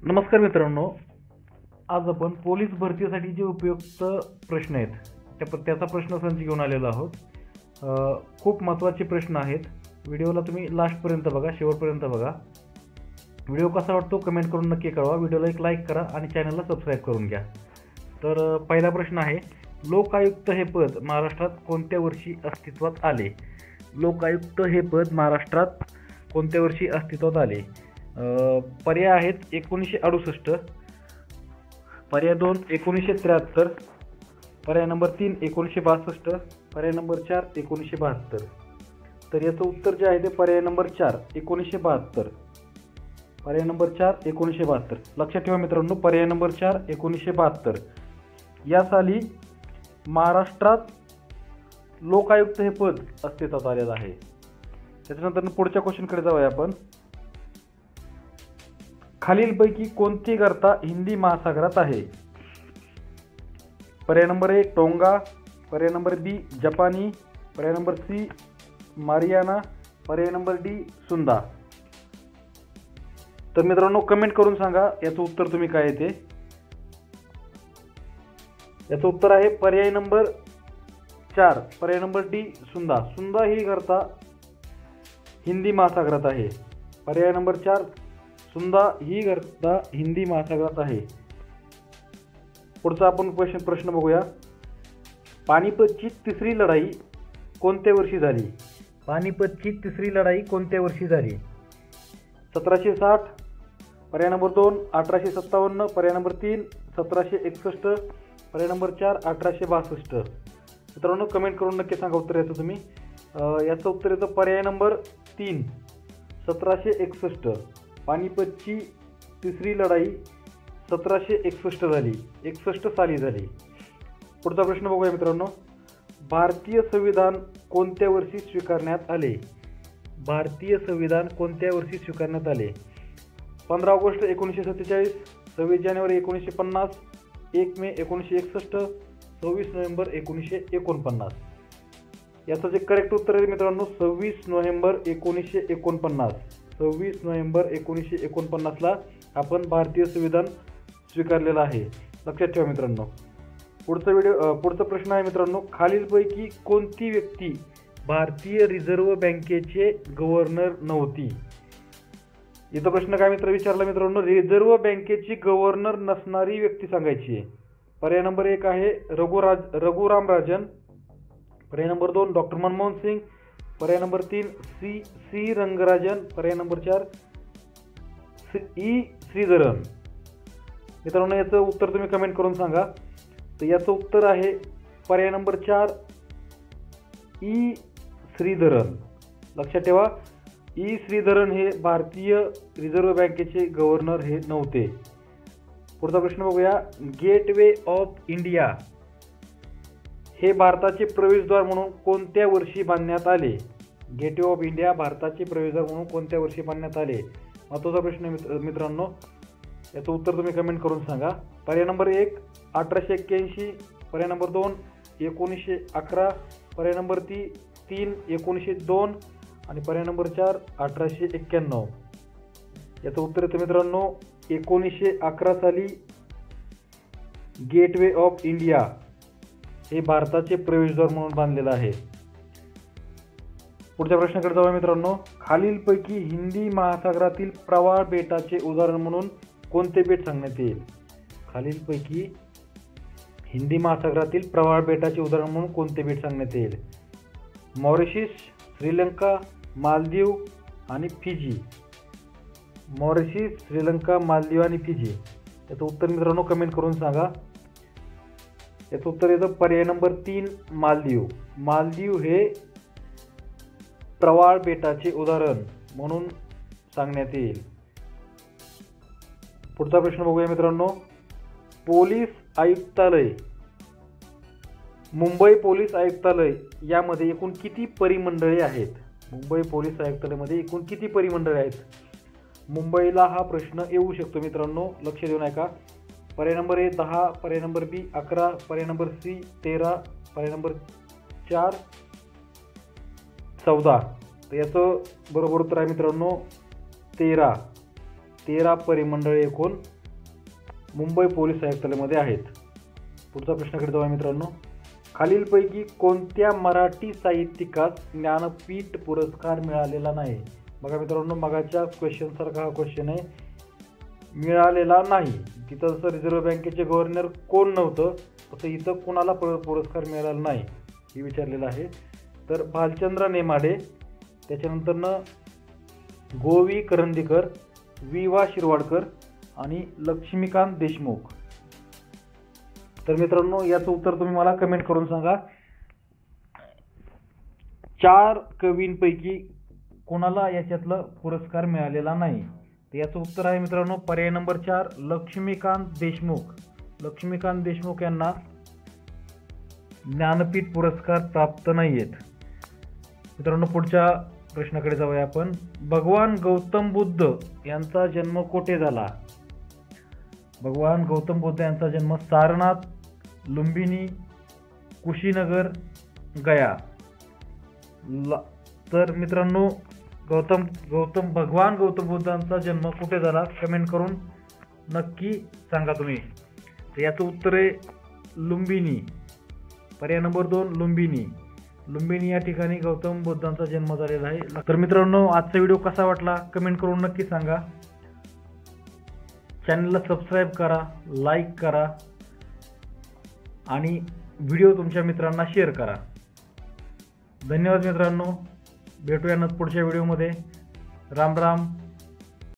नमस्कार मित्रांनो, आज आपण पोलीस भरतीसाठी जे उपयुक्त प्रश्न आहेत त्याचा प्रश्नसंच घेऊन आलेलो आहोत। खूप महत्त्वाचे प्रश्न आहेत। व्हिडिओला तुम्ही लास्टपर्यंत बघा, शेवटपर्यंत बघा। व्हिडिओ कसा वाटतो कमेंट करून नक्की कळवा। व्हिडिओला एक लाईक करा आणि चॅनलला सबस्क्राईब करून घ्या। तर पहिला प्रश्न आहे, लोकायुक्त हे पद महाराष्ट्रात कोणत्या वर्षी अस्तित्वात आले? लोकायुक्त हे पद महाराष्ट्रात कोणत्या वर्षी अस्तित्वात आले? पर्याय आहेत 1968, पर्याय 2 1973, पर्याय नंबर 3 1962, पर्याय नंबर 4 1972। तर याचं उत्तर जे आहे ते पर्याय नंबर 4 1972, पर्याय नंबर 4 1972। लक्षात ठेवा मित्रांनो, पर्याय नंबर 4 1972 या साली महाराष्ट्रात लोकायुक्त हे पद अस्तित्वात आलेलं आहे। त्याच्यानंतर पुढच्या क्वेश्चनकडे जाऊया आपण। खालीलपैकी कोणती गर्ता हिंदी महासागरात आहे? पर्याय नंबर 1 टोंगा, पर्याय नंबर बी जपानी, पर्याय नंबर सी मारियाना, पर्याय नंबर डी सुंदा। तर मित्रांनो कमेंट करून सांगा याचं उत्तर तुम्ही काय येते। याचं उत्तर आहे पर्याय नंबर 4, पर्याय नंबर डी सुंदा। सुंदा ही गर्ता हिंदी महासागरात आहे। पर्याय नंबर 4 सुंदा ही गर्ता हिंदी महासागरात आहे। पुढचा आपण प्रश्न बघूया। पानिपतची तिसरी लढाई कोणत्या वर्षी झाली? पानिपतची तिसरी लढाई कोणत्या वर्षी झाली? 1760, पर्याय नंबर 2 1857, पर्याय नंबर 3 1761, पर्याय नंबर 4 1862। मित्रांनो कमेंट करून नक्की सांगा उत्तर याचं तुम्ही। याचं उत्तर येतं पर्याय नंबर 3 1761। पानिपतची तिसरी लढाई 1761 झाली, 61 साली झाली। पुढचा प्रश्न बघूया मित्रांनो। भारतीय संविधान कोणत्या वर्षी स्वीकारण्यात आले? भारतीय संविधान कोणत्या वर्षी स्वीकारण्यात आले? 15 ऑगस्ट 1947, 26 जानेवारी 1950, 1 मे 1961, 26 नोव्हेंबर 1949। याचं जे करेक्ट उत्तर आहे मित्रांनो 26 नोव्हेंबर 1949। 26 नोव्हेंबर 1949ला आपण भारतीय संविधान स्वीकारलेलं आहे। लक्षात ठेवा मित्रांनो। पुढचा प्रश्न आहे मित्रांनो, खालीलपैकी कोणती व्यक्ती भारतीय रिझर्व्ह बँकेचे गव्हर्नर नव्हती? इथं प्रश्न काय विचारला मित्रांनो, रिझर्व्ह बँकेची गव्हर्नर नसणारी व्यक्ती सांगायची आहे। पर्याय नंबर 1 आहे रघुराम राजन, पर्याय नंबर 2 डॉक्टर मनमोहन सिंग, पर्याय नंबर 3 सी रंगराजन, पर्याय नंबर 4 ई श्रीधरन। मित्रांनो याचं उत्तर तुम्ही कमेंट करून सांगा। तर याचं उत्तर आहे पर्याय नंबर 4 ई श्रीधरन। लक्षात ठेवा, ई श्रीधरन हे भारतीय रिझर्व्ह बँकेचे गव्हर्नर हे नव्हते। पुढचा प्रश्न बघूया। गेटवे ऑफ इंडिया हे भारताचे प्रवेशद्वार म्हणून कोणत्या वर्षी बांधण्यात आले? गेटवे ऑफ इंडिया भारताचे प्रवेशद्वार म्हणून कोणत्या वर्षी बांधण्यात आले? महत्त्वाचा प्रश्न मित्रांनो, याचं उत्तर तुम्ही कमेंट करून सांगा। पर्याय नंबर 1 1881, पर्याय नंबर 2 1911, पर्याय नंबर 3 1902 आणि पर्याय नंबर 4 1891। याचं उत्तर येतं मित्रांनो 1911 साली गेटवे ऑफ इंडिया हे भारताचे प्रवेशद्वार म्हणून बांधलेलं आहे। पुढच्या प्रश्नाकडे जाऊया मित्रांनो। खालीलपैकी हिंदी महासागरातील प्रवाळ बेटाचे उदाहरण म्हणून कोणते बेट सांगण्यात येईल? खालीलपैकी हिंदी महासागरातील प्रवाळ बेटाचे उदाहरण म्हणून कोणते बेट सांगण्यात येईल? मॉरिशस, श्रीलंका, मालदीव आणि फिजी। मॉरिशस, श्रीलंका, मालदीव आणि फिजी। याचं उत्तर मित्रांनो कमेंट करून सांगा। याचं उत्तर येतं पर्याय नंबर 3 मालदीव। मालदीव हे प्रवाळ बेटाचे उदाहरण म्हणून सांगण्यात येईल। पुढचा प्रश्न बघूया मित्रांनो। पोलीस आयुक्तालय, मुंबई पोलीस आयुक्तालय यामध्ये एकूण किती परिमंडळे आहेत? मुंबई पोलीस आयुक्तालयामध्ये एकूण किती परिमंडळे आहेत? मुंबईला हा प्रश्न येऊ शकतो मित्रांनो, लक्ष देऊ नका। पर्याय नंबर A 10, पर्याय नंबर बी 11, पर्याय नंबर सी 13, पर्याय नंबर 4 14। तर याचं बरोबर उत्तर आहे मित्रांनो 13। 13 परिमंडळे एकूण मुंबई पोलीस आयुक्तालयामध्ये आहेत. पुढचा प्रश्नाकडे जाऊया मित्रांनो. खालीलपैकी कोणत्या मराठी साहित्यिकास ज्ञानपीठ पुरस्कार मिळालेला नाही? बघा मित्रांनो, मगाच्या क्वेश्चनसारखा हा क्वेश्चन आहे. मिळालेला नाही. तिथं जसं रिझर्व्ह बँकेचे गव्हर्नर कोण नव्हतं तसं इथं कुणाला पुरस्कार मिळालेला नाही हे विचारलेलं आहे. तर भालचंद्र नेमाडे, त्याच्यानंतरनं गोवी करंदीकर, वि वा शिरवाडकर आणि लक्ष्मीकांत देशमुख. तर मित्रांनो, याचं उत्तर तुम्ही मला कमेंट करून सांगा. 4 कवींपैकी कोणाला याच्यातलं पुरस्कार मिळालेला नाही? तर याचं उत्तर आहे मित्रांनो पर्याय नंबर 4, लक्ष्मीकांत देशमुख. लक्ष्मीकांत देशमुख यांना ज्ञानपीठ पुरस्कार प्राप्त नाही आहेत. मित्रांनो, पुढच्या प्रश्नाकडे जाऊया आपण. भगवान गौतम बुद्ध यांचा जन्म कोठे झाला? भगवान गौतम बुद्ध यांचा जन्म सारनाथ, लुंबिनी, कुशीनगर, गया. तर मित्रांनो, भगवान गौतम बुद्धांचा जन्म कुठे झाला कमेंट करून नक्की सांगा तुम्ही. तर याचं उत्तर आहे लुंबिनी. पर्याय नंबर 2 लुंबिनी. लुंबिनी या ठिकाणी गौतम बुद्धांचा जन्म झालेला आहे. तर मित्रांनो, आजचा व्हिडिओ कसा वाटला कमेंट करून नक्की सांगा. चॅनलला सबस्क्राईब करा, लाईक करा आणि व्हिडिओ तुमच्या मित्रांना शेअर करा. धन्यवाद मित्रांनो. भेटूया पुढच्या व्हिडिओमध्ये. राम राम.